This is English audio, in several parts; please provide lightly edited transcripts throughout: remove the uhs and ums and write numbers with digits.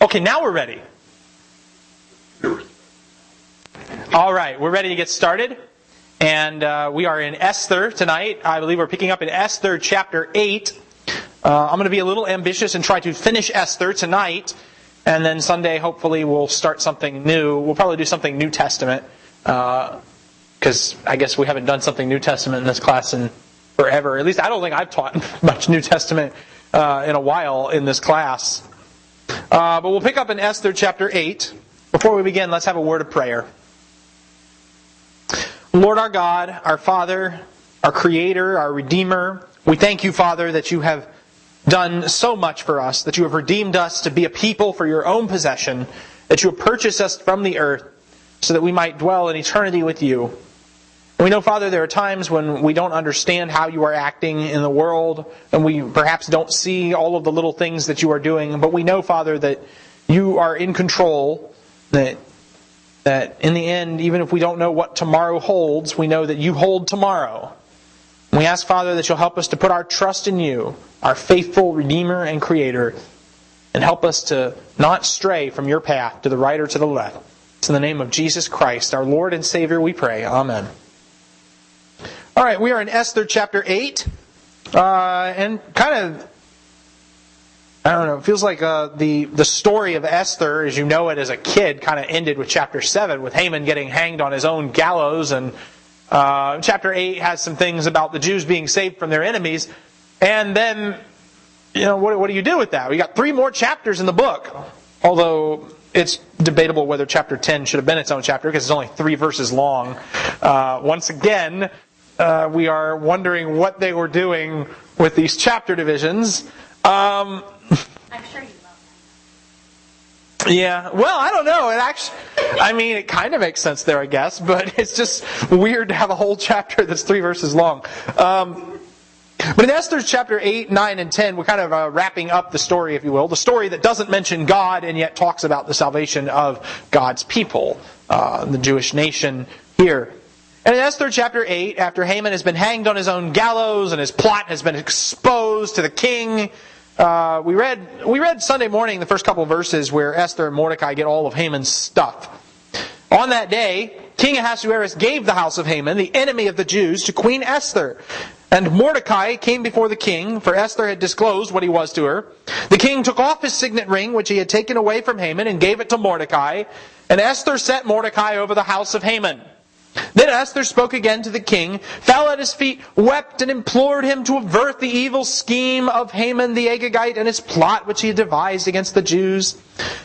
Okay, now we're ready. All right, we're ready to get started. And we are in Esther tonight. I believe we're picking up in Esther chapter 8. I'm going to be a little ambitious and try to finish Esther tonight. And then Sunday, hopefully, we'll start something new. We'll probably do something New Testament. Because I guess we haven't done something New Testament in this class in forever. At least I don't think I've taught much New Testament in a while in this class. But we'll pick up in Esther chapter 8. Before we begin, let's have a word of prayer. Lord our God, our Father, our Creator, our Redeemer, we thank you, Father, that you have done so much for us, that you have redeemed us to be a people for your own possession, that you have purchased us from the earth so that we might dwell in eternity with you. And we know, Father, there are times when we don't understand how you are acting in the world, and we perhaps don't see all of the little things that you are doing, but we know, Father, that you are in control, that in the end, even if we don't know what tomorrow holds, we know that you hold tomorrow. And we ask, Father, that you'll help us to put our trust in you, our faithful Redeemer and Creator, and help us to not stray from your path to the right or to the left. It's in the name of Jesus Christ, our Lord and Savior, we pray. Amen. All right, we are in Esther chapter 8. And kind of, I don't know, it feels like the story of Esther, as you know it as a kid, kind of ended with chapter 7, with Haman getting hanged on his own gallows. And chapter 8 has some things about the Jews being saved from their enemies. And then, what do you do with that? We got 3 more chapters in the book. Although it's debatable whether chapter 10 should have been its own chapter, because it's only 3 verses long. Once again, we are wondering what they were doing with these chapter divisions. I'm sure you love that. Yeah, well, I don't know. It kind of makes sense there, I guess, but it's just weird to have a whole chapter that's 3 verses long. But in Esther chapter 8, 9, and 10, we're kind of wrapping up the story, if you will. The story that doesn't mention God and yet talks about the salvation of God's people, the Jewish nation here. And in Esther chapter 8, after Haman has been hanged on his own gallows and his plot has been exposed to the king, we read Sunday morning the first couple of verses where Esther and Mordecai get all of Haman's stuff. On that day, King Ahasuerus gave the house of Haman, the enemy of the Jews, to Queen Esther. And Mordecai came before the king, for Esther had disclosed what he was to her. The king took off his signet ring, which he had taken away from Haman, and gave it to Mordecai. And Esther set Mordecai over the house of Haman. Then Esther spoke again to the king, fell at his feet, wept, and implored him to avert the evil scheme of Haman the Agagite and his plot which he had devised against the Jews.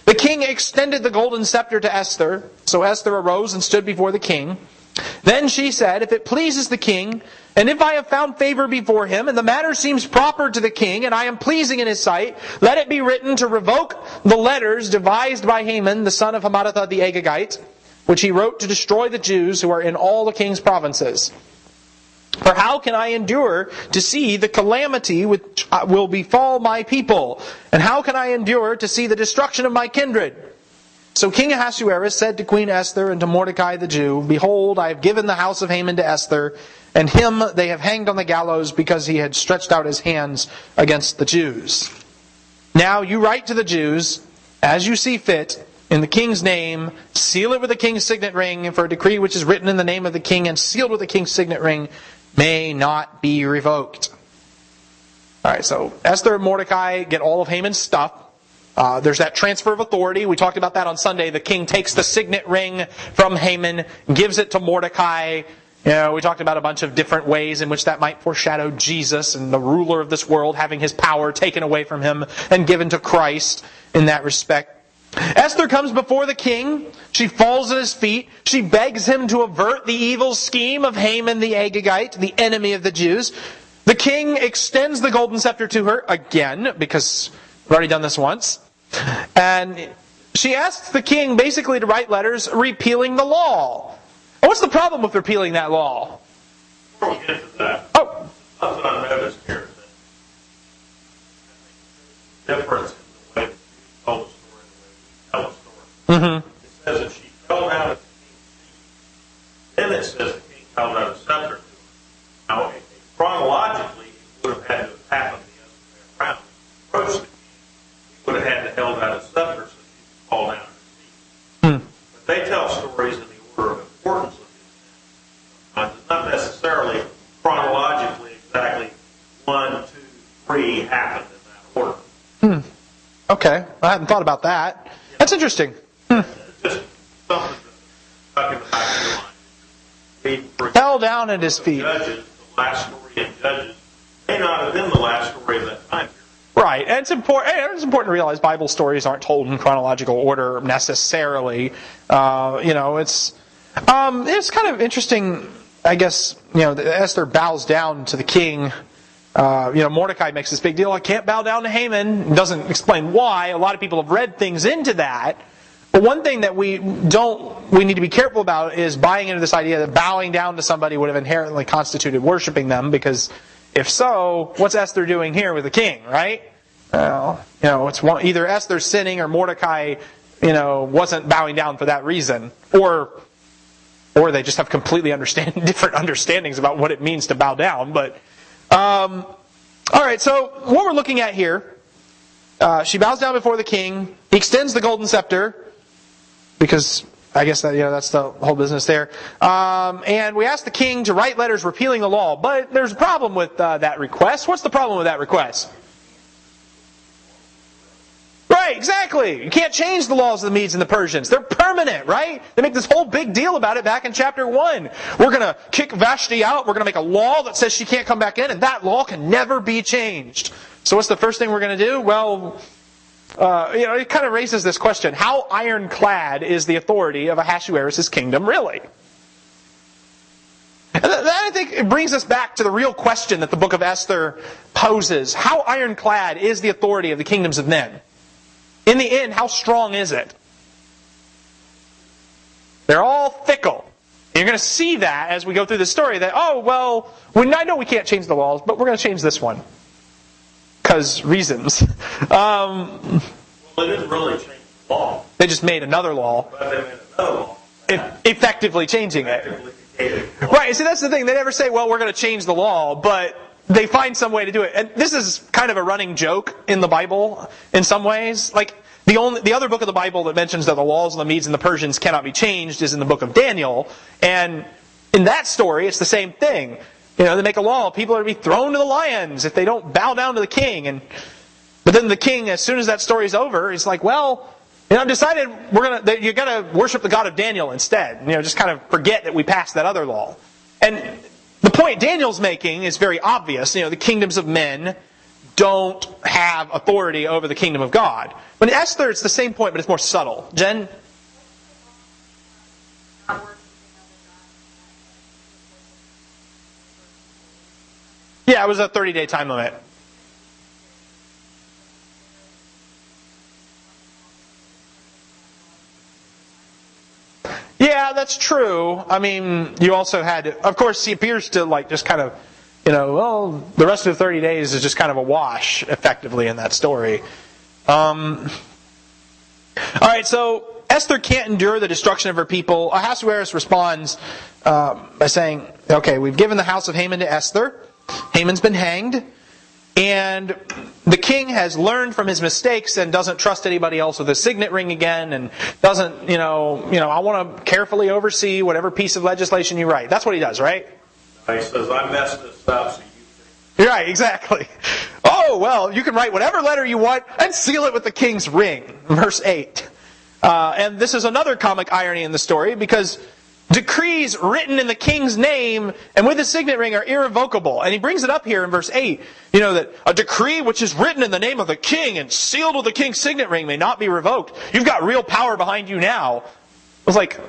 The king extended the golden scepter to Esther. So Esther arose and stood before the king. Then she said, "If it pleases the king, and if I have found favor before him, and the matter seems proper to the king, and I am pleasing in his sight, let it be written to revoke the letters devised by Haman, the son of Hammedatha the Agagite, which he wrote to destroy the Jews who are in all the king's provinces. For how can I endure to see the calamity which will befall my people? And how can I endure to see the destruction of my kindred?" So King Ahasuerus said to Queen Esther and to Mordecai the Jew, "Behold, I have given the house of Haman to Esther, and him they have hanged on the gallows because he had stretched out his hands against the Jews. Now you write to the Jews, as you see fit, in the king's name, seal it with the king's signet ring, for a decree which is written in the name of the king and sealed with the king's signet ring may not be revoked." Alright, so Esther and Mordecai get all of Haman's stuff. There's that transfer of authority. We talked about that on Sunday. The king takes the signet ring from Haman, gives it to Mordecai. We talked about a bunch of different ways in which that might foreshadow Jesus and the ruler of this world having his power taken away from him and given to Christ in that respect. Esther comes before the king. She falls at his feet. She begs him to avert the evil scheme of Haman the Agagite, the enemy of the Jews. The king extends the golden scepter to her again, because we've already done this once. And she asks the king basically to write letters repealing the law. And what's the problem with repealing that law? Before we get to that, Oh. something I noticed here. The difference in the way we told the story and the way we tell the story. Mm-hmm. It says that she fell down at the king's feet. Then it says the king held out a scepter to her. Now, chronologically, it would have had to have happened the other way around. Approach the king, he would have had to held out a scepter so I hadn't thought about that. That's interesting. Just something stuck in the back of your mind. Fell down at his feet. Judges, the last story in Judges, may not have been the last story of that time period. Right, and it's important to realize Bible stories aren't told in chronological order necessarily. It's kind of interesting, I guess. That Esther bows down to the king. Mordecai makes this big deal. I can't bow down to Haman. Doesn't explain why. A lot of people have read things into that. But one thing that we need to be careful about is buying into this idea that bowing down to somebody would have inherently constituted worshiping them, because if so, what's Esther doing here with the king, right? Well, it's either Esther sinning or Mordecai, wasn't bowing down for that reason. Or they just have completely different understandings about what it means to bow down. But, alright, so what we're looking at here, she bows down before the king. He extends the golden scepter, because I guess that's the whole business there. And we ask the king to write letters repealing the law. But there's a problem with that request. What's the problem with that request? Right, exactly. You can't change the laws of the Medes and the Persians. They're permanent, right? They make this whole big deal about it back in chapter 1. We're going to kick Vashti out. We're going to make a law that says she can't come back in, and that law can never be changed. So what's the first thing we're going to do? Well, it kind of raises this question. How ironclad is the authority of Ahasuerus' kingdom really? And that, I think, it brings us back to the real question that the book of Esther poses. How ironclad is the authority of the kingdoms of men? In the end, how strong is it? They're all fickle. And you're going to see that as we go through the story, that, I know we can't change the laws, but we're going to change this one. Because reasons. Well, they didn't really change the law. They just made another law. But they made another law. Effectively changing it. Right, see, that's the thing. They never say, we're going to change the law, but they find some way to do it. And this is kind of a running joke in the Bible in some ways. Like, the other book of the Bible that mentions that the laws of the Medes and the Persians cannot be changed is in the book of Daniel. And in that story, it's the same thing. They make a law. People are to be thrown to the lions if they don't bow down to the king. But then the king, as soon as that story's over, he's like, I've decided you got to worship the God of Daniel instead. Just kind of forget that we passed that other law. And the point Daniel's making is very obvious. The kingdoms of men don't have authority over the kingdom of God. But in Esther, it's the same point, but it's more subtle. Jen? Yeah, it was a 30-day time limit. Yeah, that's true. I mean, you also had, of course, he appears to just kind of, the rest of the 30 days is just kind of a wash, effectively, in that story. Alright, so Esther can't endure the destruction of her people. Ahasuerus responds by saying, okay, we've given the house of Haman to Esther. Haman's been hanged. And the king has learned from his mistakes and doesn't trust anybody else with a signet ring again, and doesn't, I want to carefully oversee whatever piece of legislation you write. That's what he does, right? He says, I messed this up, so you think. Right, exactly. You can write whatever letter you want and seal it with the king's ring. Verse 8. And this is another comic irony in the story, because decrees written in the king's name and with his signet ring are irrevocable. And he brings it up here in verse 8. That a decree which is written in the name of the king and sealed with the king's signet ring may not be revoked. You've got real power behind you now. I was like,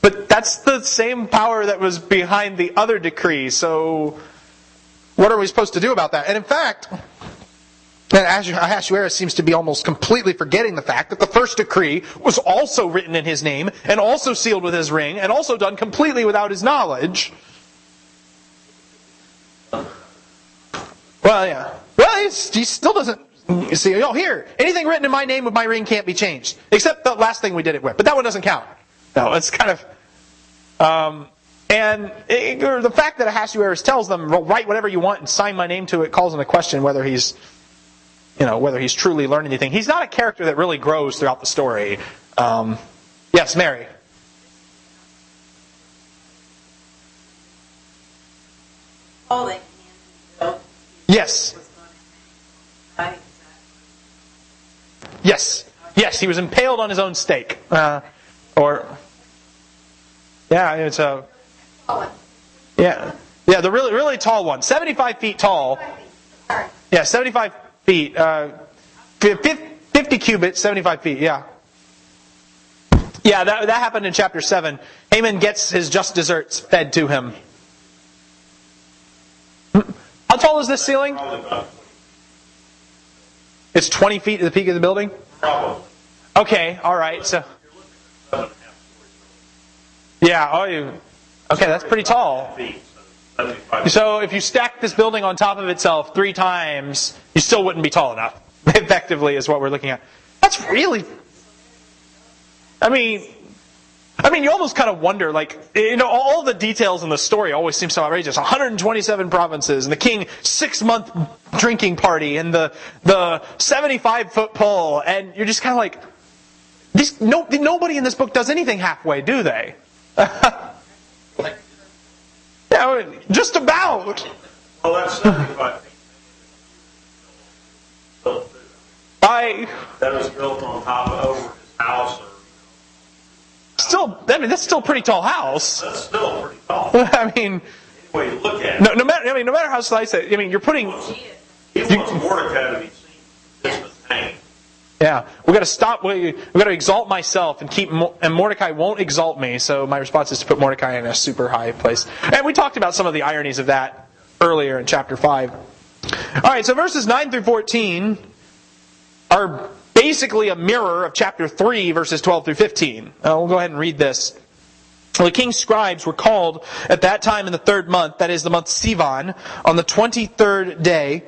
but that's the same power that was behind the other decree. So what are we supposed to do about that? And in fact, Ahasuerus seems to be almost completely forgetting the fact that the first decree was also written in his name and also sealed with his ring and also done completely without his knowledge. He still doesn't see. Here, anything written in my name with my ring can't be changed, except the last thing we did it with. But that one doesn't count. No, it's kind of. The fact that Ahasuerus tells them, write whatever you want and sign my name to it, calls into question whether he's truly learned anything. He's not a character that really grows throughout the story. Yes, Mary. Yes. Yes. Yes, he was impaled on his own stake. It's a... Yeah, the really, really tall one. 75 feet tall. Yeah, 75 feet. 50 cubits, 75 feet, yeah. Yeah, that happened in chapter 7. Haman gets his just desserts fed to him. How tall is this ceiling? It's 20 feet at the peak of the building? Probably. Okay, alright, so... Yeah, okay, that's pretty tall. So if you stack this building on top of itself 3 times, you still wouldn't be tall enough. Effectively is what we're looking at. That's really... I mean, you almost kind of wonder, all the details in the story always seem so outrageous. 127 provinces, and the king 6-month drinking party, and the 75-foot pole, and you're just kind of like, nobody in this book does anything halfway, do they? Yeah, just about. Well, that's 75 feet. That was built on top of over his house. That's still a pretty tall house. That's still pretty tall. I mean, way you look at it. no matter how slice it, you're putting. He wants Mordecai to be seen distant pain. Yeah, we got to stop. We got to exalt myself and Mordecai won't exalt me. So my response is to put Mordecai in a super high place. And we talked about some of the ironies of that earlier in chapter 5. All right, so verses 9 through 14 are basically a mirror of chapter 3, verses 12 through 15. We'll go ahead and read this. The king's scribes were called at that time in the 3rd month, that is the month Sivan, on the 23rd day.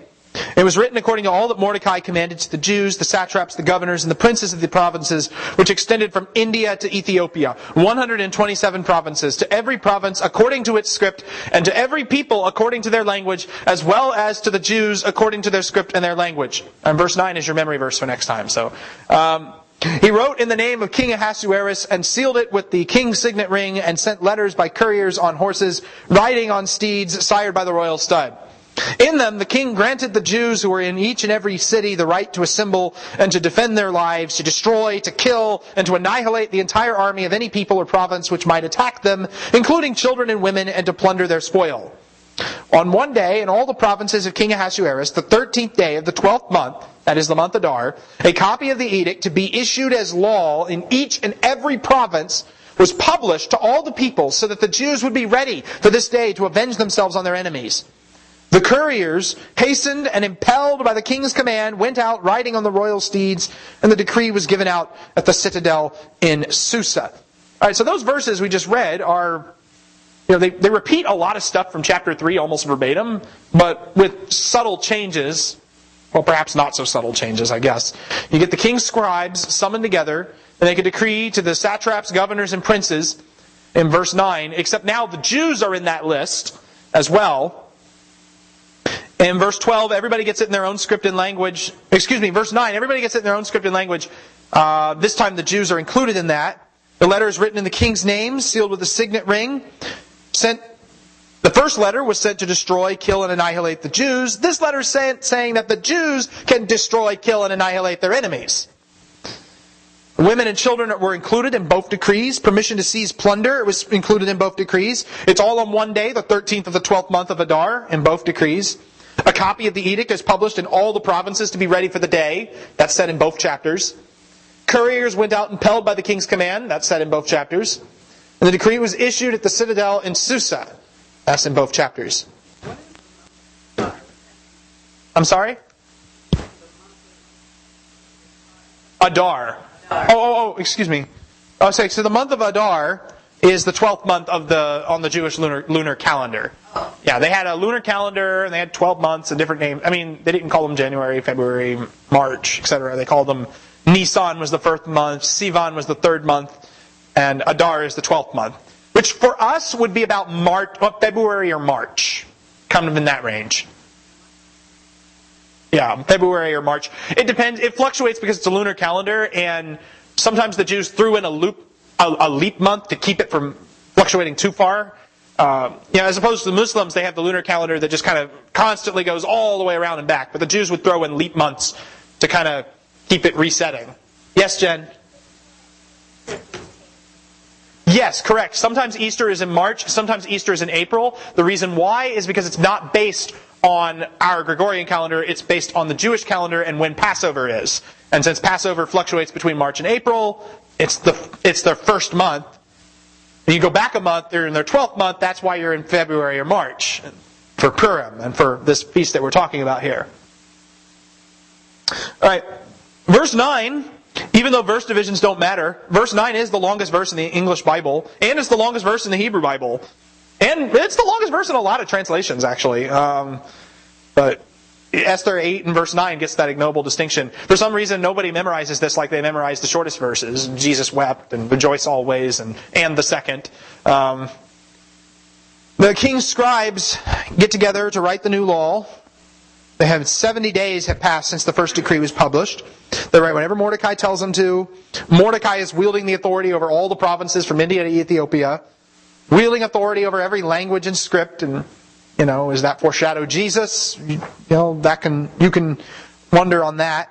It was written according to all that Mordecai commanded to the Jews, the satraps, the governors, and the princes of the provinces, which extended from India to Ethiopia. 127 provinces, to every province according to its script, and to every people according to their language, as well as to the Jews according to their script and their language. And verse 9 is your memory verse for next time. So, he wrote in the name of King Ahasuerus and sealed it with the king's signet ring and sent letters by couriers on horses, riding on steeds sired by the royal stud. In them, the king granted the Jews who were in each and every city the right to assemble and to defend their lives, to destroy, to kill, and to annihilate the entire army of any people or province which might attack them, including children and women, and to plunder their spoil. On one day, in all the provinces of King Ahasuerus, the 13th day of the 12th month, that is the month Adar, a copy of the edict to be issued as law in each and every province was published to all the people, so that the Jews would be ready for this day to avenge themselves on their enemies. The couriers, hastened and impelled by the king's command, went out riding on the royal steeds, and the decree was given out at the citadel in Susa. All right, so those verses we just read are, they repeat a lot of stuff from chapter 3 almost verbatim, but with subtle changes. Well, perhaps not so subtle changes, I guess. You get the king's scribes summoned together, and they could decree to the satraps, governors, and princes in verse 9, except now the Jews are in that list as well. In verse 12, everybody gets it in their own script and language. Verse 9, everybody gets it in their own script and language. This time the Jews are included in that. The letter is written in the king's name, sealed with a signet ring. The first letter was sent to destroy, kill, and annihilate the Jews. This letter is saying that the Jews can destroy, kill, and annihilate their enemies. Women and children were included in both decrees. Permission to seize plunder was included in both decrees. It's all on one day, the 13th of the 12th month of Adar, in both decrees. A copy of the edict is published in all the provinces to be ready for the day. That's said in both chapters. Couriers went out impelled by the king's command. That's said in both chapters. And the decree was issued at the citadel in Susa. That's in both chapters. I'm sorry? Adar. Excuse me. So the month of Adar is the 12th month on the Jewish lunar calendar. Yeah, they had a lunar calendar and they had 12 months and different names. They didn't call them January, February, March, etc. They called them Nisan was the 1st month, Sivan was the 3rd month, and Adar is the 12th month. Which for us would be about February or March. Kind of in that range. Yeah, February or March. It depends. It fluctuates because it's a lunar calendar, and sometimes the Jews threw in a leap month to keep it from fluctuating too far. As opposed to the Muslims, they have the lunar calendar that just kind of constantly goes all the way around and back. But the Jews would throw in leap months to kind of keep it resetting. Yes, Jen? Yes, correct. Sometimes Easter is in March, sometimes Easter is in April. The reason why is because it's not based on our Gregorian calendar, it's based on the Jewish calendar and when Passover is. And since Passover fluctuates between March and April, it's their first month. And you go back a month, they're in their 12th month, that's why you're in February or March for Purim and for this feast that we're talking about here. Alright, verse 9, even though verse divisions don't matter, verse 9 is the longest verse in the English Bible, and it's the longest verse in the Hebrew Bible. And it's the longest verse in a lot of translations, actually. But Esther 8 and verse 9 gets that ignoble distinction. For some reason, nobody memorizes this like they memorize the shortest verses. Jesus wept and rejoice always and the second. The king's scribes get together to write the new law. They have 70 days have passed since the first decree was published. They write whenever Mordecai tells them to. Mordecai is wielding the authority over all the provinces from India to Ethiopia. Wielding authority over every language and script. And, is that foreshadow Jesus? You can wonder on that.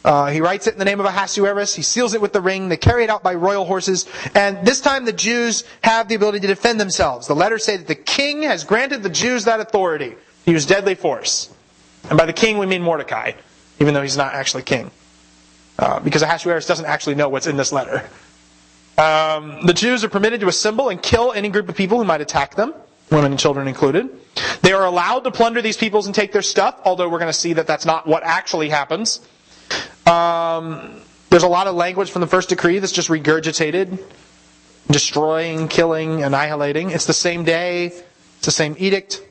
He writes it in the name of Ahasuerus. He seals it with the ring. They carry it out by royal horses. And this time the Jews have the ability to defend themselves. The letters say that the king has granted the Jews that authority to use deadly force. And by the king we mean Mordecai, even though he's not actually king. Because Ahasuerus doesn't actually know what's in this letter. The Jews are permitted to assemble and kill any group of people who might attack them, women and children included. They are allowed to plunder these peoples and take their stuff, although we're going to see that that's not what actually happens. There's a lot of language from the first decree that's just regurgitated. Destroying, killing, annihilating. It's the same day. It's the same edict.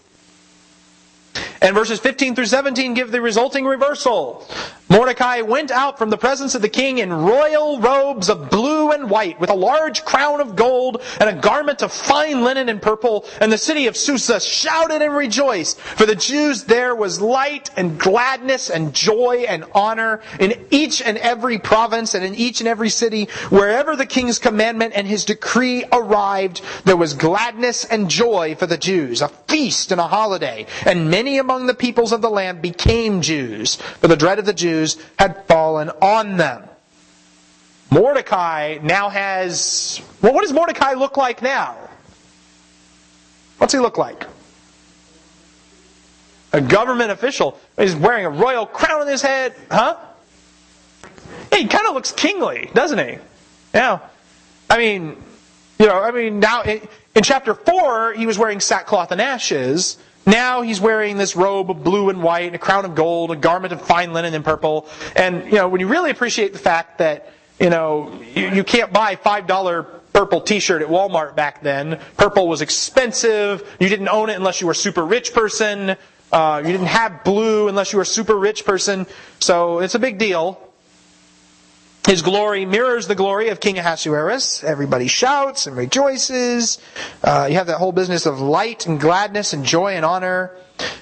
And verses 15 through 17 give the resulting reversal. Mordecai went out from the presence of the king in royal robes of blue and white, with a large crown of gold and a garment of fine linen and purple. And the city of Susa shouted and rejoiced. For the Jews there was light and gladness and joy and honor in each and every province and in each and every city. Wherever the king's commandment and his decree arrived, there was gladness and joy for the Jews, a feast and a holiday. And many among the peoples of the land became Jews, for the dread of the Jews had fallen on them. Mordecai now has... Well, what does Mordecai look like now? What's he look like? A government official. He's wearing a royal crown on his head. Huh? Yeah, he kind of looks kingly, doesn't he? Yeah. Now, in chapter 4, he was wearing sackcloth and ashes. Now he's wearing this robe of blue and white, a crown of gold, a garment of fine linen and purple. And, when you really appreciate the fact that, you can't buy $5 purple t-shirt at Walmart back then. Purple was expensive. You didn't own it unless you were a super rich person. You didn't have blue unless you were a super rich person. So it's a big deal. His glory mirrors the glory of King Ahasuerus. Everybody shouts and rejoices. You have that whole business of light and gladness and joy and honor.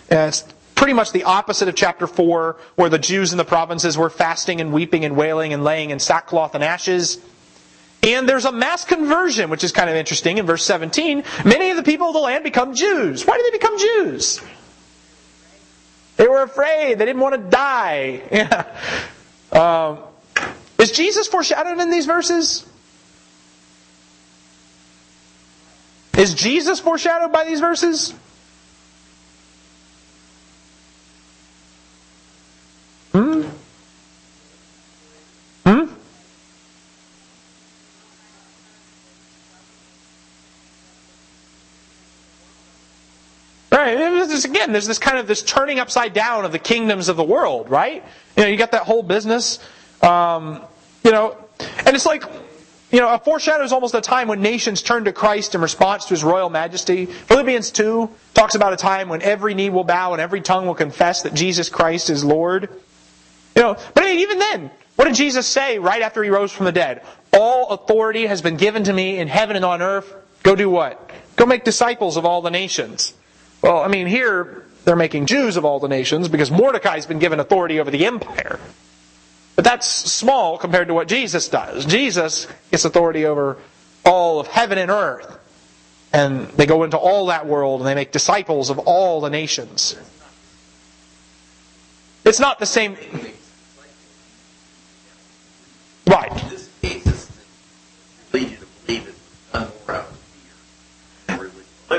And it's pretty much the opposite of chapter 4, where the Jews in the provinces were fasting and weeping and wailing and laying in sackcloth and ashes. And there's a mass conversion, which is kind of interesting. In verse 17, many of the people of the land become Jews. Why did they become Jews? They were afraid. They didn't want to die. Yeah. Is Jesus foreshadowed in these verses? Is Jesus foreshadowed by these verses? Right, again, there's this kind of this turning upside down of the kingdoms of the world, right? You got that whole business. And it's like, a foreshadow is almost a time when nations turn to Christ in response to His royal majesty. Philippians 2 talks about a time when every knee will bow and every tongue will confess that Jesus Christ is Lord. But even then, what did Jesus say right after He rose from the dead? All authority has been given to me in heaven and on earth. Go do what? Go make disciples of all the nations. Well, here they're making Jews of all the nations because Mordecai's been given authority over the empire. But that's small compared to what Jesus does. Jesus gets authority over all of heaven and earth. And they go into all that world and they make disciples of all the nations. It's not the same... Right.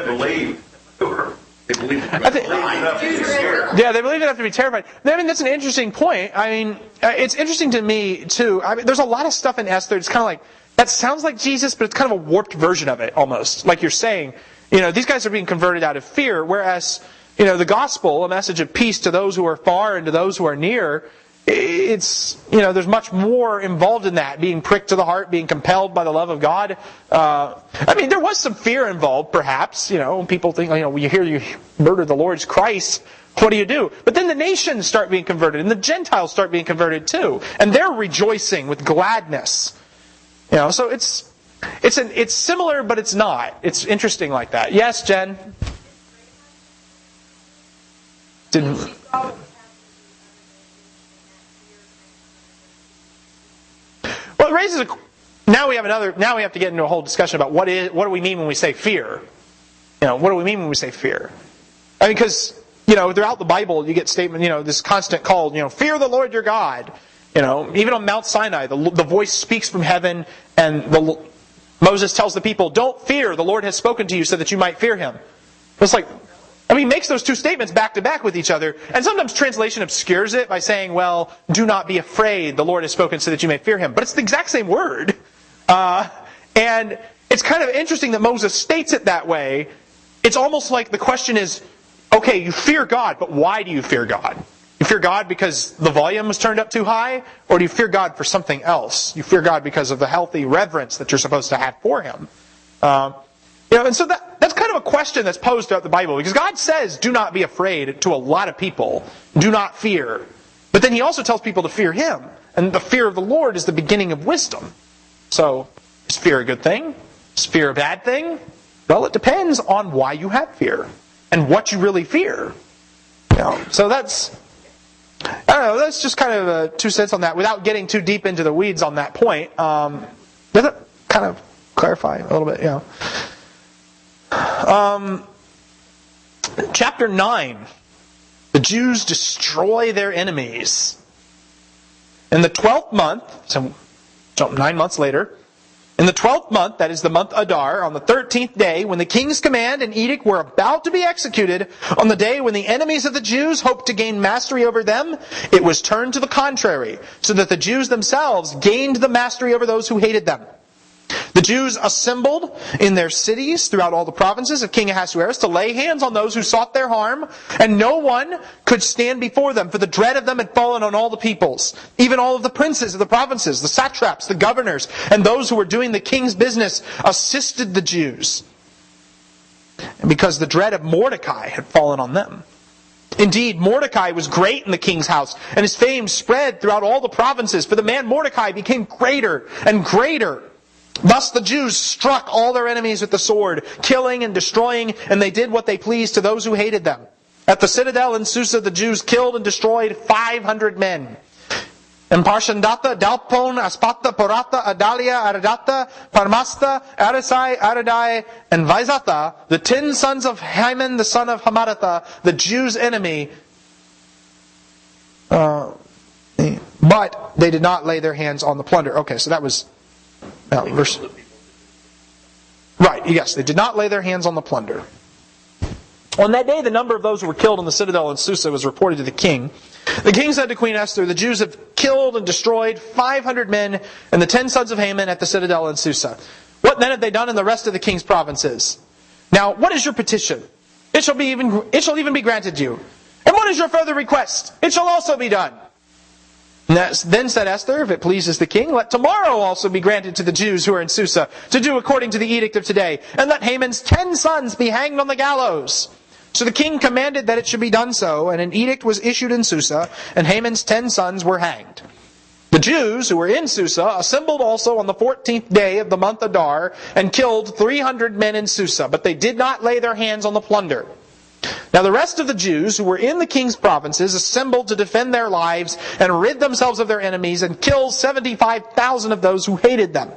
believed. They believe it. Enough to be scared. Yeah, they believe enough to be terrified. I mean, that's an interesting point. I mean, it's interesting to me, too. I mean, there's a lot of stuff in Esther. It's kind of like, that sounds like Jesus, but it's kind of a warped version of it, almost. Like you're saying, these guys are being converted out of fear, whereas, the gospel, a message of peace to those who are far and to those who are near, it's, there's much more involved in that, being pricked to the heart, being compelled by the love of God. I mean, there was some fear involved, perhaps, people think, when you hear you murdered the Lord's Christ, what do? But then the nations start being converted, and the Gentiles start being converted too, and they're rejoicing with gladness. So it's similar, but it's not. It's interesting like that. Yes, Jen? Well, it raises now we have to get into a whole discussion about what do we mean when we say fear? What do we mean when we say fear? I mean, because, throughout the Bible you get statement, this constant call, fear the Lord your God. Even on Mount Sinai, the voice speaks from heaven, and Moses tells the people, don't fear, the Lord has spoken to you so that you might fear Him. It's like, he makes those two statements back to back with each other, and sometimes translation obscures it by saying, well, do not be afraid, the Lord has spoken so that you may fear Him. But it's the exact same word. And it's kind of interesting that Moses states it that way. It's almost like the question is, okay, you fear God, but why do you fear God? You fear God because the volume was turned up too high? Or do you fear God for something else? You fear God because of the healthy reverence that you're supposed to have for Him. And so that's kind of a question that's posed throughout the Bible. Because God says, do not be afraid to a lot of people. Do not fear. But then He also tells people to fear Him. And the fear of the Lord is the beginning of wisdom. So, is fear a good thing? Is fear a bad thing? Well, it depends on why you have fear. And what you really fear. So that's just kind of 2 cents on that, without getting too deep into the weeds on that point. Does it kind of clarify a little bit? Chapter 9. The Jews destroy their enemies. In the 12th month, so 9 months later, in the 12th month, that is the month Adar, on the 13th day, when the king's command and edict were about to be executed, on the day when the enemies of the Jews hoped to gain mastery over them, it was turned to the contrary, so that the Jews themselves gained the mastery over those who hated them. The Jews assembled in their cities throughout all the provinces of King Ahasuerus to lay hands on those who sought their harm, and no one could stand before them, for the dread of them had fallen on all the peoples. Even all of the princes of the provinces, the satraps, the governors, and those who were doing the king's business assisted the Jews, and because the dread of Mordecai had fallen on them. Indeed, Mordecai was great in the king's house, and his fame spread throughout all the provinces, for the man Mordecai became greater and greater. Thus the Jews struck all their enemies with the sword, killing and destroying, and they did what they pleased to those who hated them. At the citadel in Susa, the Jews killed and destroyed 500 men. And Parshandatha, Dalpon, Aspatha, Porata, Adalia, Aradata, Parmasta, Arisai, Aradai, and Vaizatha, the 10 sons of Haman, the son of Hamadatha, the Jews' enemy. But they did not lay their hands on the plunder. Okay, so that was... verse. Right, yes, they did not lay their hands on the plunder. On that day, the number of those who were killed in the citadel in Susa was reported to the king. The king said to Queen Esther, the Jews have killed and destroyed 500 men and the 10 sons of Haman at the citadel in Susa. What then have they done in the rest of the king's provinces? Now, what is your petition? It shall even be granted you. And what is your further request? It shall also be done. Then said Esther, if it pleases the king, let tomorrow also be granted to the Jews who are in Susa, to do according to the edict of today, and let Haman's 10 sons be hanged on the gallows. So the king commanded that it should be done so, and an edict was issued in Susa, and Haman's 10 sons were hanged. The Jews who were in Susa assembled also on the 14th day of the month Adar, and killed 300 men in Susa, but they did not lay their hands on the plunder. Now the rest of the Jews who were in the king's provinces assembled to defend their lives and rid themselves of their enemies and kill 75,000 of those who hated them.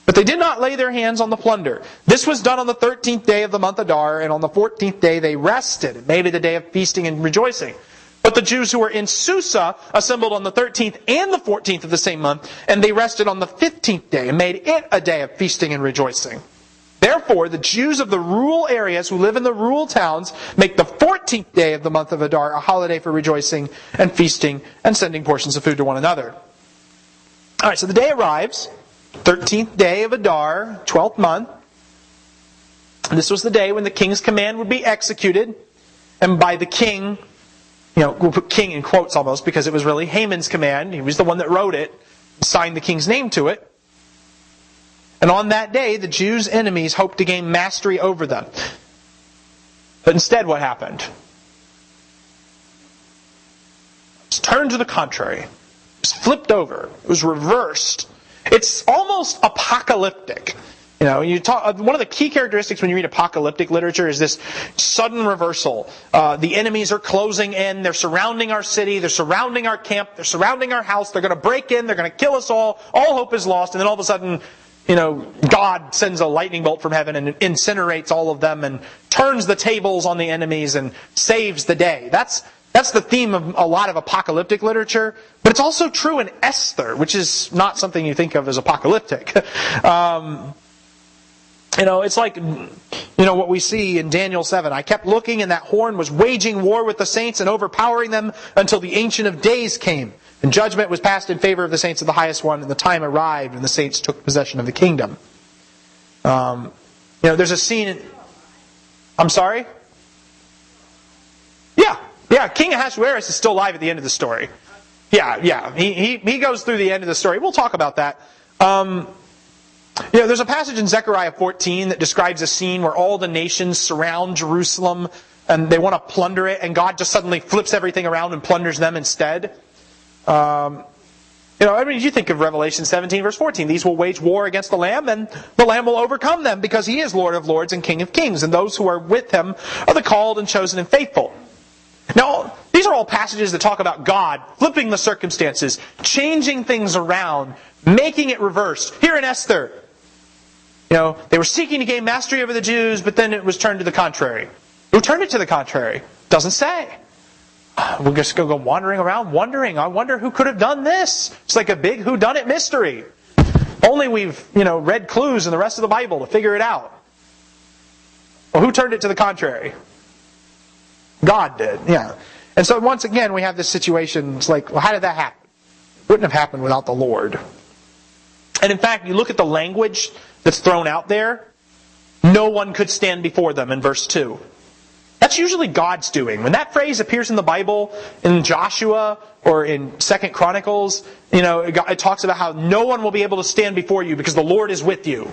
But they did not lay their hands on the plunder. This was done on the 13th day of the month Adar, and on the 14th day they rested. It made it a day of feasting and rejoicing. But the Jews who were in Susa assembled on the 13th and the 14th of the same month, and they rested on the 15th day and made it a day of feasting and rejoicing. Therefore, the Jews of the rural areas who live in the rural towns make the 14th day of the month of Adar a holiday for rejoicing and feasting and sending portions of food to one another. All right, so the day arrives, 13th day of Adar, 12th month. This was the day when the king's command would be executed. And by the king, we'll put king in quotes almost because it was really Haman's command. He was the one that wrote it, signed the king's name to it. And on that day, the Jews' enemies hoped to gain mastery over them. But instead, what happened? It was turned to the contrary. It was flipped over. It was reversed. It's almost apocalyptic. One of the key characteristics when you read apocalyptic literature is this sudden reversal. The enemies are closing in. They're surrounding our city. They're surrounding our camp. They're surrounding our house. They're going to break in. They're going to kill us all. All hope is lost. And then all of a sudden, God sends a lightning bolt from heaven and incinerates all of them and turns the tables on the enemies and saves the day. That's the theme of a lot of apocalyptic literature. But it's also true in Esther, which is not something you think of as apocalyptic. It's like, what we see in Daniel 7. I kept looking, and that horn was waging war with the saints and overpowering them until the Ancient of Days came. And judgment was passed in favor of the saints of the highest one, and the time arrived, and the saints took possession of the kingdom. There's a scene... I'm sorry? Yeah, King Ahasuerus is still alive at the end of the story. Yeah. He goes through the end of the story. We'll talk about that. There's a passage in Zechariah 14 that describes a scene where all the nations surround Jerusalem and they want to plunder it, and God just suddenly flips everything around and plunders them instead. You think of Revelation 17 verse 14. These will wage war against the Lamb, and the Lamb will overcome them because He is Lord of lords and King of kings, and those who are with Him are the called and chosen and faithful. Now, these are all passages that talk about God flipping the circumstances, changing things around, making it reverse. Here in Esther, they were seeking to gain mastery over the Jews, but then it was turned to the contrary. Who turned it to the contrary? Doesn't say. We're just going to go wandering around wondering, I wonder who could have done this. It's like a big whodunit mystery. Only we've, read clues in the rest of the Bible to figure it out. Well, who turned it to the contrary? God did, yeah. And so once again, we have this situation. It's like, well, how did that happen? It wouldn't have happened without the Lord. And in fact, you look at the language that's thrown out there. No one could stand before them in verse 2. That's usually God's doing. When that phrase appears in the Bible, in Joshua or in 2 Chronicles, it talks about how no one will be able to stand before you because the Lord is with you.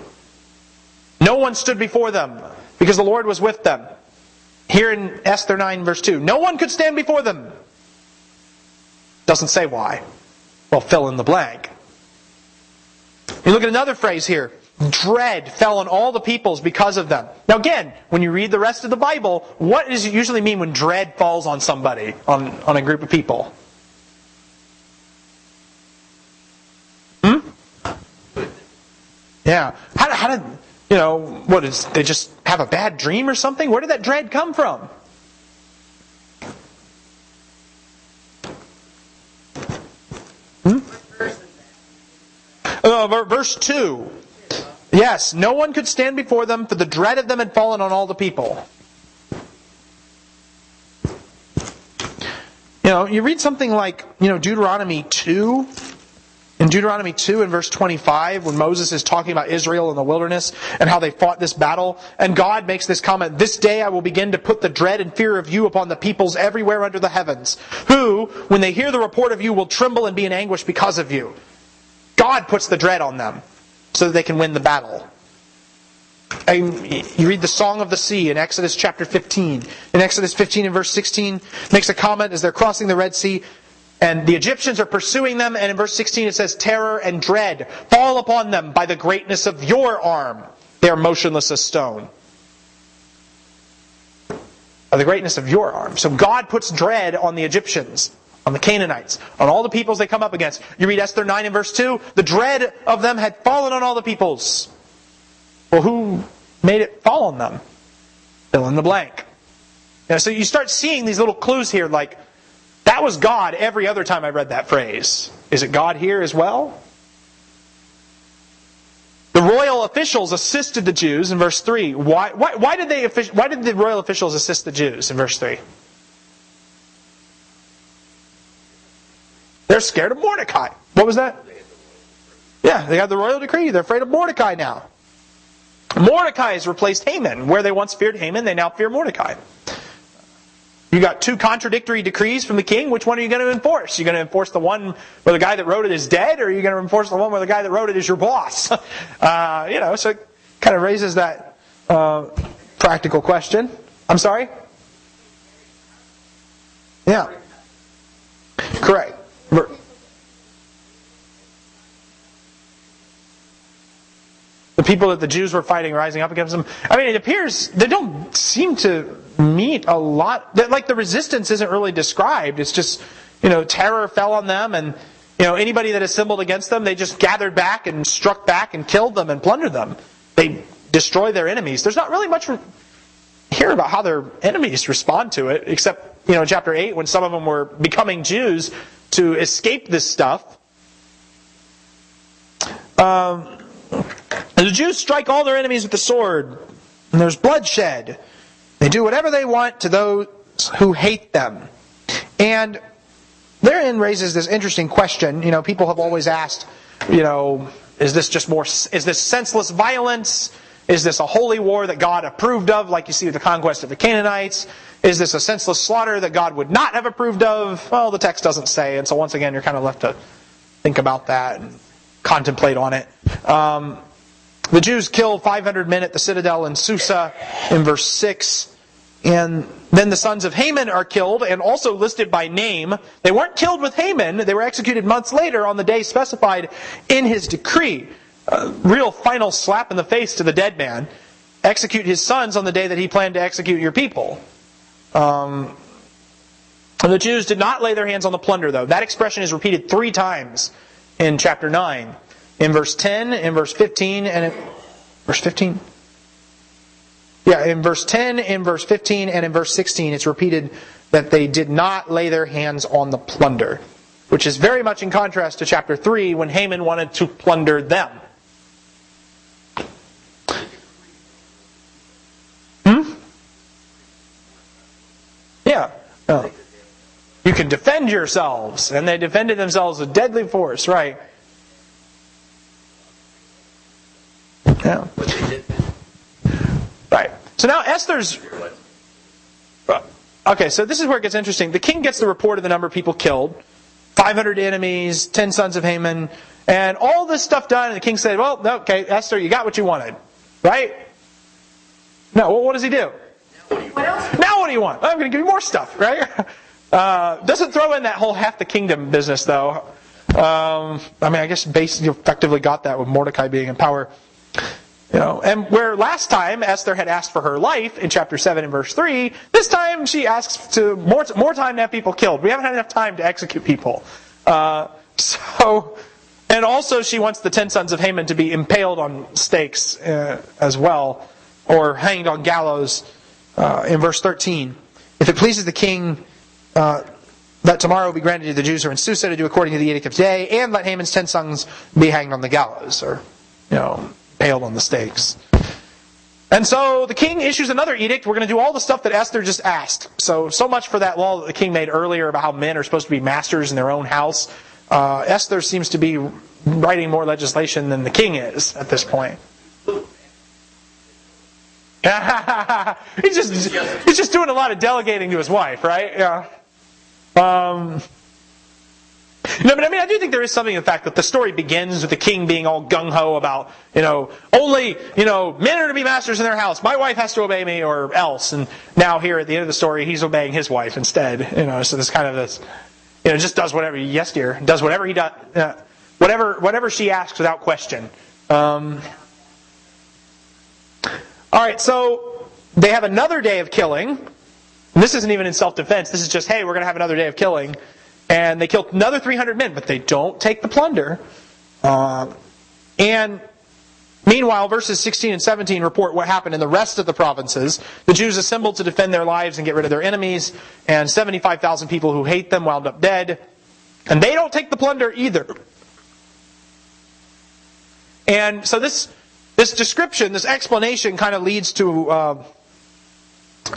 No one stood before them because the Lord was with them. Here in Esther 9 verse 2, no one could stand before them. Doesn't say why. Well, fill in the blank. You look at another phrase here. Dread fell on all the peoples because of them. Now again, when you read the rest of the Bible, what does it usually mean when dread falls on somebody, on a group of people? Yeah. How did, they just have a bad dream or something? Where did that dread come from? Verse 2. Yes, no one could stand before them, for the dread of them had fallen on all the people. You read something like, Deuteronomy 2. In Deuteronomy 2 in verse 25, when Moses is talking about Israel in the wilderness and how they fought this battle, and God makes this comment, "This day I will begin to put the dread and fear of you upon the peoples everywhere under the heavens, who, when they hear the report of you, will tremble and be in anguish because of you." God puts the dread on them so that they can win the battle. And you read the Song of the Sea in Exodus chapter 15. In Exodus 15 and verse 16, makes a comment as they're crossing the Red Sea, and the Egyptians are pursuing them, and in verse 16 it says, "Terror and dread fall upon them by the greatness of your arm. They are motionless as stone." By the greatness of your arm. So God puts dread on the Egyptians, on the Canaanites, on all the peoples they come up against. You read Esther 9 and verse 2, the dread of them had fallen on all the peoples. Well, who made it fall on them? Fill in the blank. So you start seeing these little clues here, like, that was God every other time I read that phrase. Is it God here as well? The royal officials assisted the Jews in verse 3. Why did the royal officials assist the Jews in verse 3? They're scared of Mordecai. What was that? Yeah, they got the royal decree. They're afraid of Mordecai now. Mordecai has replaced Haman. Where they once feared Haman, they now fear Mordecai. You got two contradictory decrees from the king. Which one are you going to enforce? Are you going to enforce the one where the guy that wrote it is dead, or are you going to enforce the one where the guy that wrote it is your boss? So it kind of raises that practical question. I'm sorry? Yeah. Correct. The people that the Jews were fighting rising up against them. I mean, it appears they don't seem to meet a lot. Like the resistance isn't really described. It's just, terror fell on them, and anybody that assembled against them, they just gathered back and struck back and killed them and plundered them. They destroyed their enemies. There's not really much here about how their enemies respond to it, except in chapter 8 when some of them were becoming Jews to escape this stuff. The Jews strike all their enemies with the sword, and there's bloodshed. They do whatever they want to those who hate them. And therein raises this interesting question. People have always asked, is this senseless violence? Is this a holy war that God approved of, like you see with the conquest of the Canaanites? Is this a senseless slaughter that God would not have approved of? Well, the text doesn't say, and so once again, you're kind of left to think about that and contemplate on it. The Jews killed 500 men at the citadel in Susa in verse 6. And then the sons of Haman are killed and also listed by name. They weren't killed with Haman. They were executed months later on the day specified in his decree. A real final slap in the face to the dead man. Execute his sons on the day that he planned to execute your people. And the Jews did not lay their hands on the plunder, though. That expression is repeated 3 times in chapter 9. In verse 10, in verse 15, and in verse 15? Yeah, in verse 10, in verse 15, and in verse 16, it's repeated that they did not lay their hands on the plunder, which is very much in contrast to chapter 3 when Haman wanted to plunder them. Yeah. Oh. You can defend yourselves, and they defended themselves with deadly force, right? Yeah. Right. So now Esther's... Okay, so this is where it gets interesting. The king gets the report of the number of people killed. 500 enemies, 10 sons of Haman, and all this stuff done, and the king said, well, okay, Esther, you got what you wanted. Right? No, well, what does he do? Now what do you want? I'm going to give you more stuff, right? Doesn't throw in that whole half the kingdom business, though. I guess basically effectively got that with Mordecai being in power. And where last time Esther had asked for her life in chapter 7 and verse 3, this time she asks to more time to have people killed. We haven't had enough time to execute people. And also she wants the 10 sons of Haman to be impaled on stakes as well, or hanged on gallows in verse 13. If it pleases the king, let tomorrow be granted to the Jews who are in Susa to do according to the edict of today, and let Haman's 10 sons be hanged on the gallows, or, impaled on the stakes. And so the king issues another edict. We're going to do all the stuff that Esther just asked. So much for that law that the king made earlier about how men are supposed to be masters in their own house. Esther seems to be writing more legislation than the king is at this point. He's just doing a lot of delegating to his wife, right? Yeah. I do think there is something in the fact that the story begins with the king being all gung-ho about, only, men are to be masters in their house. My wife has to obey me or else. And now here at the end of the story, he's obeying his wife instead. So there's kind of this, just does whatever, yes dear, does whatever he does, whatever she asks without question. Alright, so they have another day of killing. And this isn't even in self-defense. This is just, hey, we're going to have another day of killing. And they killed another 300 men, but they don't take the plunder. And meanwhile, verses 16 and 17 report what happened in the rest of the provinces. The Jews assembled to defend their lives and get rid of their enemies, and 75,000 people who hate them wound up dead. And they don't take the plunder either. And so this this description, this explanation kind of leads to a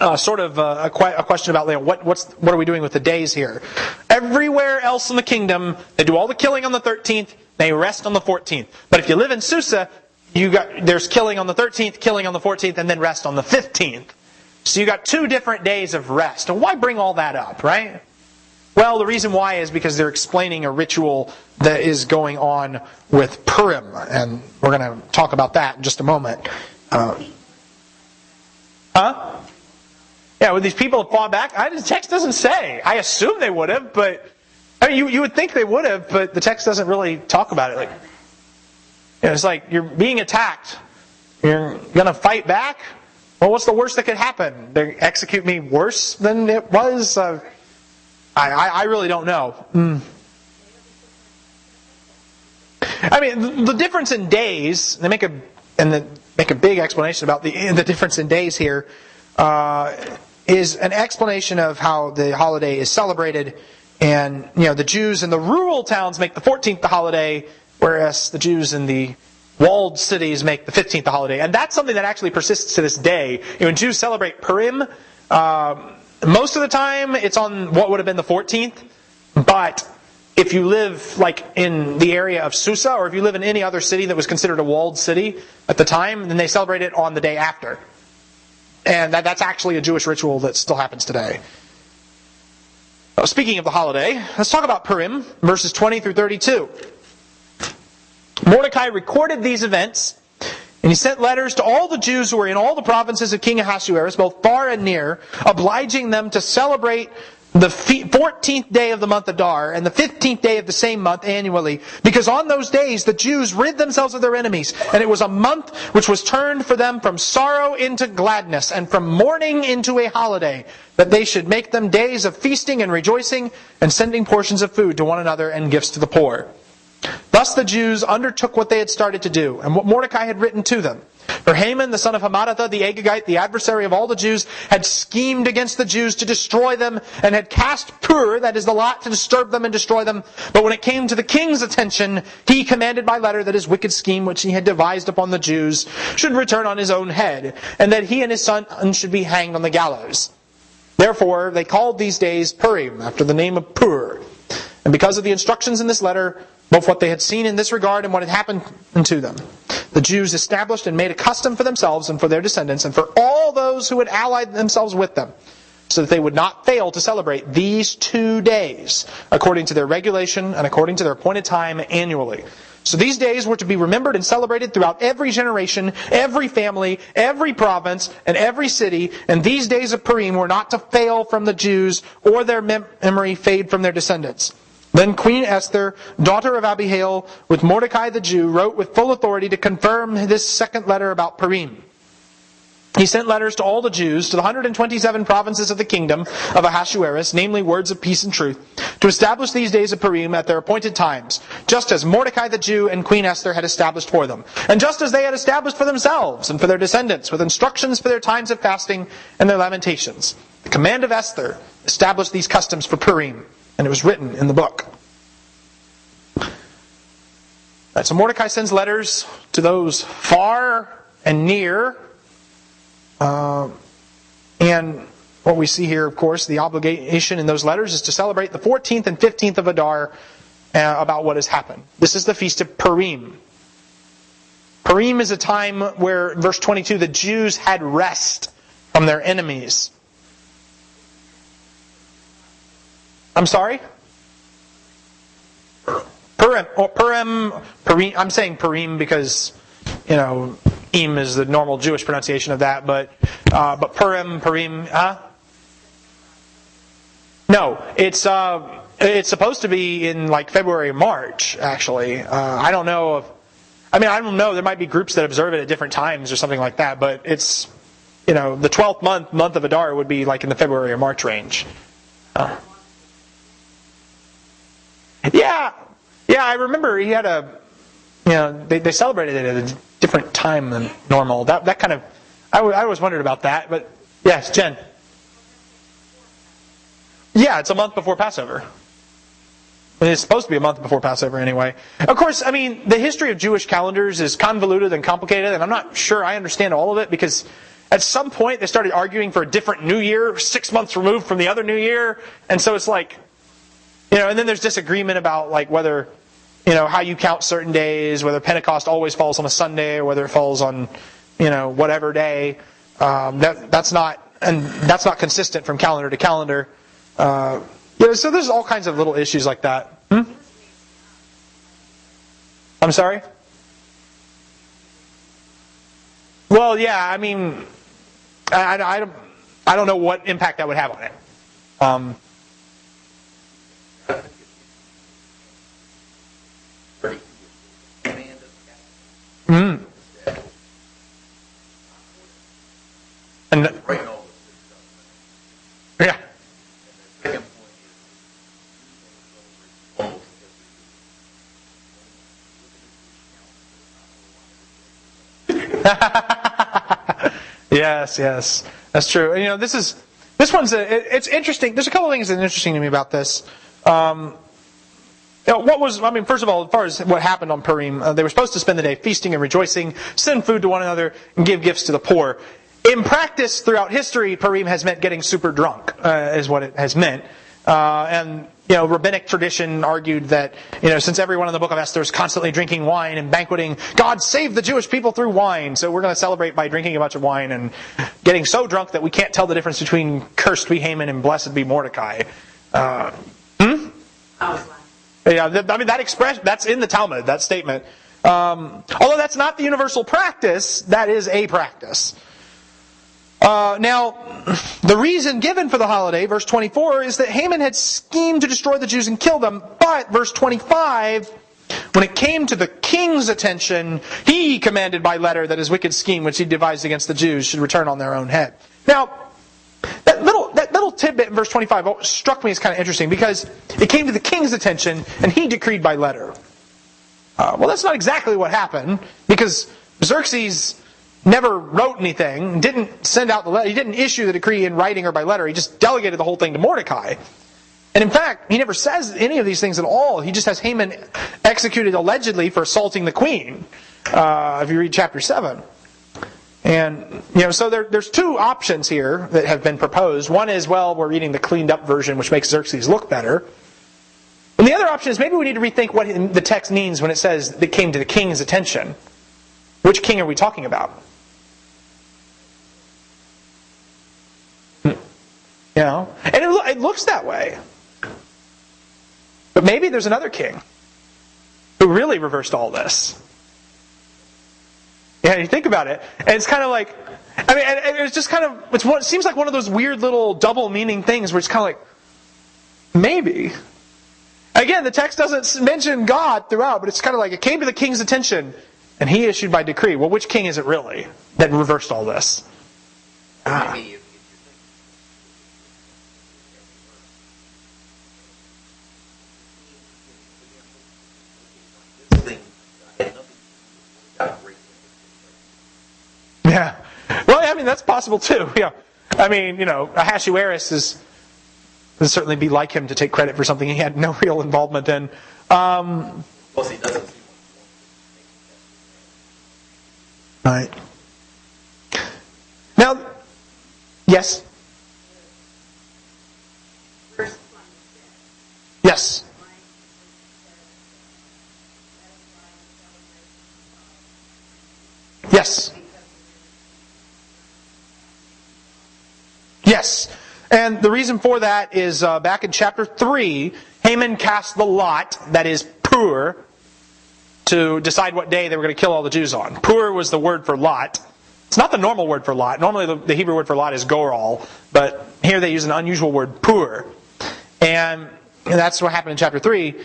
question about what are we doing with the days here. Everywhere else in the kingdom, they do all the killing on the 13th, they rest on the 14th. But if you live in Susa, there's killing on the 13th, killing on the 14th, and then rest on the 15th. So you got 2 different days of rest. And why bring all that up, right? Well, the reason why is because they're explaining a ritual that is going on with Purim. And we're going to talk about that in just a moment. Yeah, would these people have fought back? The text doesn't say. I assume they would have, but you would think they would have, but the text doesn't really talk about it. It's like you're being attacked. You're going to fight back? Well, what's the worst that could happen? They execute me worse than it was? I really don't know. The difference in days, they make a big explanation about the difference in days here, is an explanation of how the holiday is celebrated. And, the Jews in the rural towns make the 14th the holiday, whereas the Jews in the walled cities make the 15th the holiday. And that's something that actually persists to this day. When Jews celebrate Purim, most of the time it's on what would have been the 14th. But if you live in the area of Susa, or if you live in any other city that was considered a walled city at the time, then they celebrate it on the day after. And that's actually a Jewish ritual that still happens today. Speaking of the holiday, let's talk about Purim, verses 20 through 32. Mordecai recorded these events, and he sent letters to all the Jews who were in all the provinces of King Ahasuerus, both far and near, obliging them to celebrate the 14th day of the month Adar and the 15th day of the same month annually, because on those days the Jews rid themselves of their enemies, and it was a month which was turned for them from sorrow into gladness, and from mourning into a holiday, that they should make them days of feasting and rejoicing, and sending portions of food to one another and gifts to the poor. Thus the Jews undertook what they had started to do, and what Mordecai had written to them. For Haman, the son of Hammedatha, the Agagite, the adversary of all the Jews, had schemed against the Jews to destroy them, and had cast pur, that is the lot, to disturb them and destroy them. But when it came to the king's attention, he commanded by letter that his wicked scheme, which he had devised upon the Jews, should return on his own head, and that he and his son should be hanged on the gallows. Therefore they called these days Purim, after the name of Pur. And because of the instructions in this letter, both what they had seen in this regard and what had happened to them, the Jews established and made a custom for themselves and for their descendants and for all those who had allied themselves with them, so that they would not fail to celebrate these 2 days, according to their regulation and according to their appointed time annually. So these days were to be remembered and celebrated throughout every generation, every family, every province, and every city, and these days of Purim were not to fail from the Jews, or their memory fade from their descendants. Then Queen Esther, daughter of Abihail, with Mordecai the Jew, wrote with full authority to confirm this second letter about Purim. He sent letters to all the Jews, to the 127 provinces of the kingdom of Ahasuerus, namely words of peace and truth, to establish these days of Purim at their appointed times, just as Mordecai the Jew and Queen Esther had established for them, and just as they had established for themselves and for their descendants, with instructions for their times of fasting and their lamentations. The command of Esther established these customs for Purim, and it was written in the book. Right, so Mordecai sends letters to those far and near. And what we see here, of course, the obligation in those letters is to celebrate the 14th and 15th of Adar about what has happened. This is the feast of Purim. Purim is a time where, verse 22, the Jews had rest from their enemies. I'm sorry? Purim. I'm saying Purim because, Im is the normal Jewish pronunciation of that, but Purim, No, it's supposed to be in February or March, actually. I don't know. I don't know. There might be groups that observe it at different times or something like that, but it's, the 12th month of Adar would be in the February or March range. Yeah, I remember he had they celebrated it at a different time than normal. That kind of, I always wondered about that, but yes, Jen. Yeah, it's a month before Passover. mean, it's supposed to be a month before Passover anyway. Of course, I mean, the history of Jewish calendars is convoluted and complicated, and I'm not sure I understand all of it, because at some point they started arguing for a different New Year, 6 months removed from the other New Year, and so it's like, and then there's disagreement about like whether, how you count certain days, whether Pentecost always falls on a Sunday or whether it falls on, whatever day. That's not consistent from calendar to calendar. So there's all kinds of little issues like that. I'm sorry? Well, yeah, I mean, I don't know what impact that would have on it. And yeah. Yes, that's true. This one's it's interesting. There's a couple of things that are interesting to me about this. First of all, as far as what happened on Purim, they were supposed to spend the day feasting and rejoicing, send food to one another, and give gifts to the poor. In practice, throughout history, Purim has meant getting super drunk, is what it has meant. And rabbinic tradition argued that, since everyone in the book of Esther is constantly drinking wine and banqueting, God saved the Jewish people through wine, so we're going to celebrate by drinking a bunch of wine and getting so drunk that we can't tell the difference between cursed be Haman and blessed be Mordecai. Yeah, that expression, that's in the Talmud, that statement. Although that's not the universal practice, that is a practice. Now, the reason given for the holiday, verse 24, is that Haman had schemed to destroy the Jews and kill them. But, verse 25, when it came to the king's attention, he commanded by letter that his wicked scheme, which he devised against the Jews, should return on their own head. Now, that little tidbit in verse 25 struck me as kind of interesting, because it came to the king's attention and he decreed by letter. Well, that's not exactly what happened, because Xerxes never wrote anything, didn't send out the letter, he didn't issue the decree in writing or by letter, he just delegated the whole thing to Mordecai. And in fact, he never says any of these things at all. He just has Haman executed allegedly for assaulting the queen, if you read chapter 7. And, so there's two options here that have been proposed. One is, we're reading the cleaned up version, which makes Xerxes look better. And the other option is, maybe we need to rethink what the text means when it says it came to the king's attention. Which king are we talking about? And it looks that way. But maybe there's another king who really reversed all this. Yeah, you think about it, and it's kind of like, it's just kind of, it seems like one of those weird little double meaning things where it's kind of like, maybe. Again, the text doesn't mention God throughout, but it's kind of like it came to the king's attention, and he issued by decree. Well, which king is it really that reversed all this? Yeah. Well, that's possible too. Yeah. Ahasuerus would certainly be like him to take credit for something he had no real involvement in. Plus, he doesn't. Right. Now, yes. Yes. Yes. Yes. And the reason for that is back in chapter 3, Haman cast the lot, that is Pur, to decide what day they were going to kill all the Jews on. Pur was the word for lot. It's not the normal word for lot. Normally the Hebrew word for lot is goral, but here they use an unusual word, Pur. And that's what happened in chapter 3.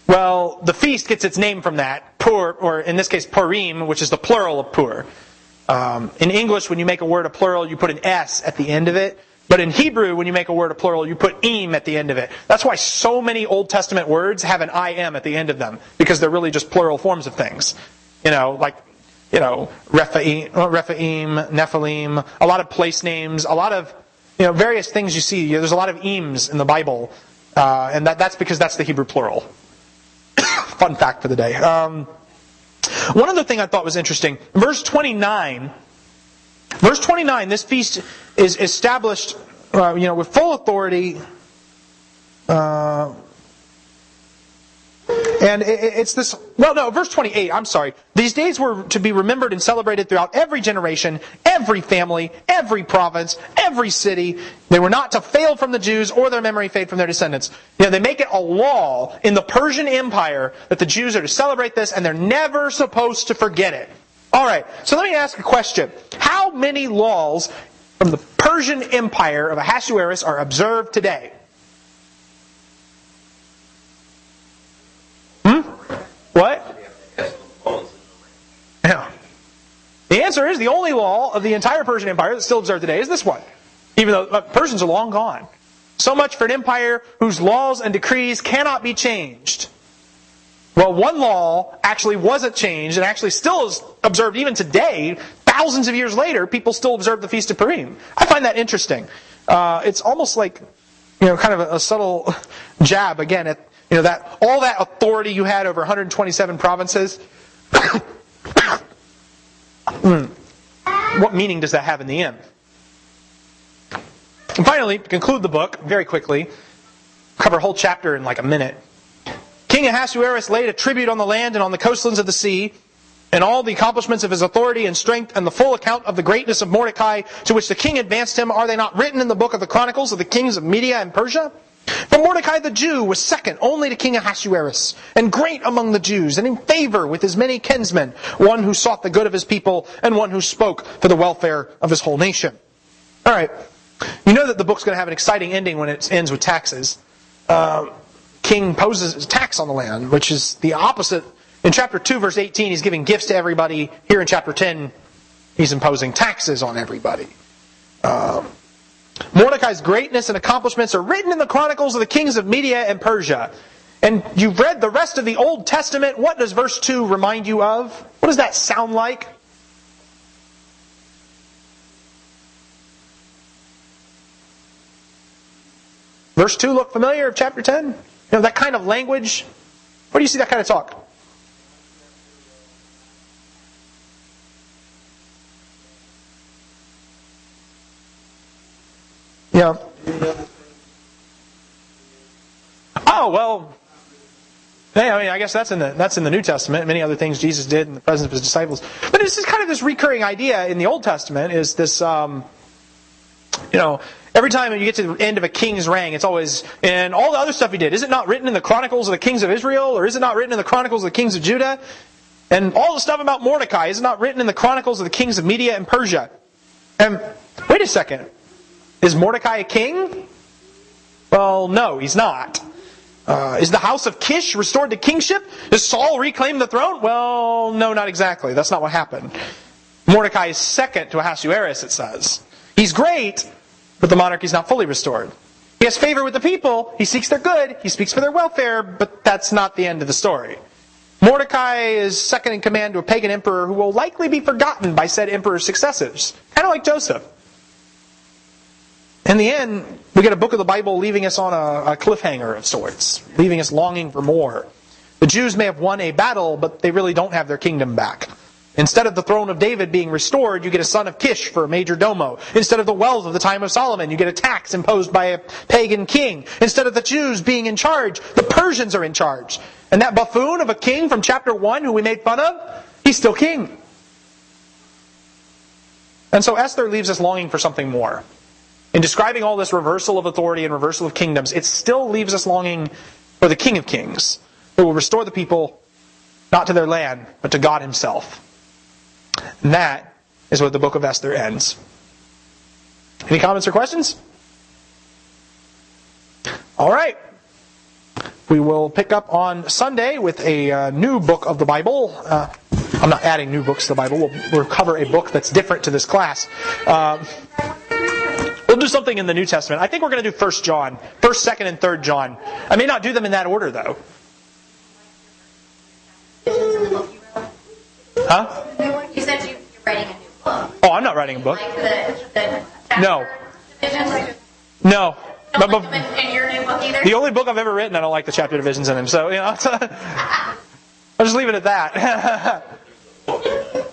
Well, the feast gets its name from that, Pur, or in this case Purim, which is the plural of Pur. In English, when you make a word a plural, you put an S at the end of it. But in Hebrew, when you make a word a plural, you put im at the end of it. That's why so many Old Testament words have an im at the end of them, because they're really just plural forms of things. Rephaim, Nephilim, a lot of place names, a lot of various things you see. There's a lot of ims in the Bible, and that's because that's the Hebrew plural. fun fact for the day. One other thing I thought was interesting. Verse 29, this feast is established with full authority. And it's this, verse 28, I'm sorry. These days were to be remembered and celebrated throughout every generation, every family, every province, every city. They were not to fail from the Jews or their memory fade from their descendants. They make it a law in the Persian Empire that the Jews are to celebrate this and they're never supposed to forget it. Alright, so let me ask a question. How many laws from the Persian Empire of Ahasuerus are observed today? What? Yeah. The answer is the only law of the entire Persian Empire that's still observed today is this one. Even though Persians are long gone. So much for an empire whose laws and decrees cannot be changed. Well, one law actually wasn't changed and actually still is observed even today. Thousands of years later, people still observe the Feast of Purim. I find that interesting. It's almost like, kind of a subtle jab again at that all that authority you had over 127 provinces. What meaning does that have in the end? And finally, to conclude the book, very quickly, cover a whole chapter in like a minute. King Ahasuerus laid a tribute on the land and on the coastlands of the sea, and all the accomplishments of his authority and strength and the full account of the greatness of Mordecai, to which the king advanced him, are they not written in the book of the Chronicles of the kings of Media and Persia? For Mordecai the Jew was second only to King Ahasuerus, and great among the Jews, and in favor with his many kinsmen, one who sought the good of his people, and one who spoke for the welfare of his whole nation. Alright, you know that the book's going to have an exciting ending when it ends with taxes. King imposes tax on the land, which is the opposite. In chapter 2, verse 18, he's giving gifts to everybody. Here in chapter 10, he's imposing taxes on everybody. Mordecai's greatness and accomplishments are written in the Chronicles of the kings of Media and Persia. And you've read the rest of the Old Testament. What does verse 2 remind you of? What does that sound like? Verse 2 look familiar of chapter 10? That kind of language. Where do you see that kind of talk? Yeah. Oh, well. Hey, I guess that's in the New Testament. Many other things Jesus did in the presence of his disciples. But this is kind of this recurring idea in the Old Testament is this, every time you get to the end of a king's reign, it's always, and all the other stuff he did, is it not written in the Chronicles of the kings of Israel? Or is it not written in the Chronicles of the kings of Judah? And all the stuff about Mordecai, is it not written in the Chronicles of the kings of Media and Persia? And wait a second. Is Mordecai a king? Well, no, he's not. Is the house of Kish restored to kingship? Does Saul reclaim the throne? Well, no, not exactly. That's not what happened. Mordecai is second to Ahasuerus, it says. He's great, but the monarchy is not fully restored. He has favor with the people. He seeks their good. He speaks for their welfare, but that's not the end of the story. Mordecai is second in command to a pagan emperor who will likely be forgotten by said emperor's successors. Kind of like Joseph. In the end, we get a book of the Bible leaving us on a cliffhanger of sorts, leaving us longing for more. The Jews may have won a battle, but they really don't have their kingdom back. Instead of the throne of David being restored, you get a son of Kish for a major domo. Instead of the wealth of the time of Solomon, you get a tax imposed by a pagan king. Instead of the Jews being in charge, the Persians are in charge. And that buffoon of a king from chapter 1 who we made fun of, he's still king. And so Esther leaves us longing for something more. In describing all this reversal of authority and reversal of kingdoms, it still leaves us longing for the King of Kings, who will restore the people not to their land, but to God Himself. And that is what the book of Esther ends. Any comments or questions? All right. We will pick up on Sunday with a new book of the Bible. I'm not adding new books to the Bible. We'll cover a book that's different to this class. We'll do something in the New Testament. I think we're going to do 1 John. 1st, 2nd, and 3rd John. I may not do them in that order, though. Huh? You said you're writing a new book. Oh, I'm not writing a book. Like the No. divisions? No. Don't like them in your new book either? The only book I've ever written, I don't like the chapter divisions in them. So, I'll just leave it at that.